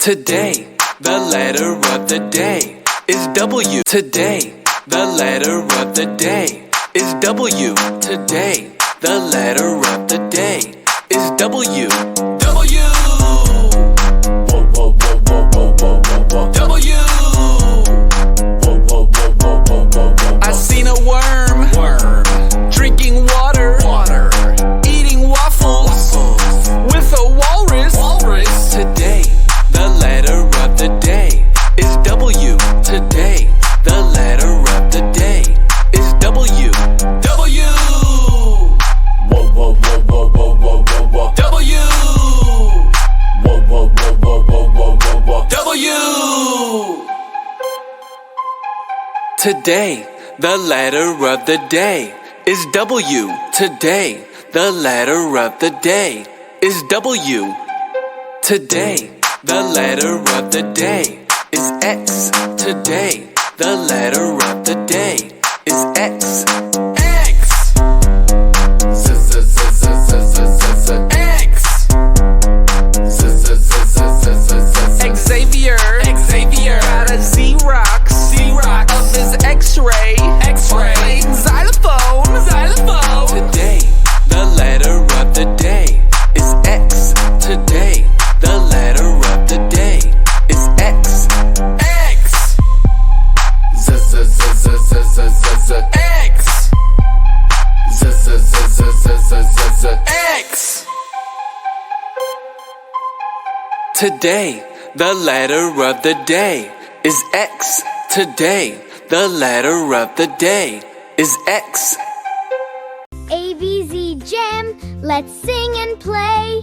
Today, the letter of the day is W. Today, the letter of the day is W. Today, the letter of the day is W. W. Whoa, whoa, whoa, whoa, whoa, whoa, whoa, whoa. W. Whoa, whoa, whoa, whoa, whoa, whoa, whoa. I seen a worm drinking water, eating waffles with a walrus. Today, the letter of the day is W. Today, the letter of the day is W. W. Whoa, whoa, whoa, whoa, whoa, whoa, whoa, whoa. W. Whoa, whoa, whoa, whoa, whoa, whoa, whoa, whoa. W. Today, the letter of the day is W. Today, the letter of the day is W. Today, the letter of the day is X. Today, the letter of the day is X. X. Z z z z z z z z X. Z z z z z z z Xavier got a Xerox of his X-ray playing xylophone. Today, the letter of the day is X. Today, the letter of the day is X. X. Z z z z z z z z X. Z z z z z z z z X. Today, the letter of the day is X. Today, the letter of the day is X. A, B, Z, jam, let's sing and play.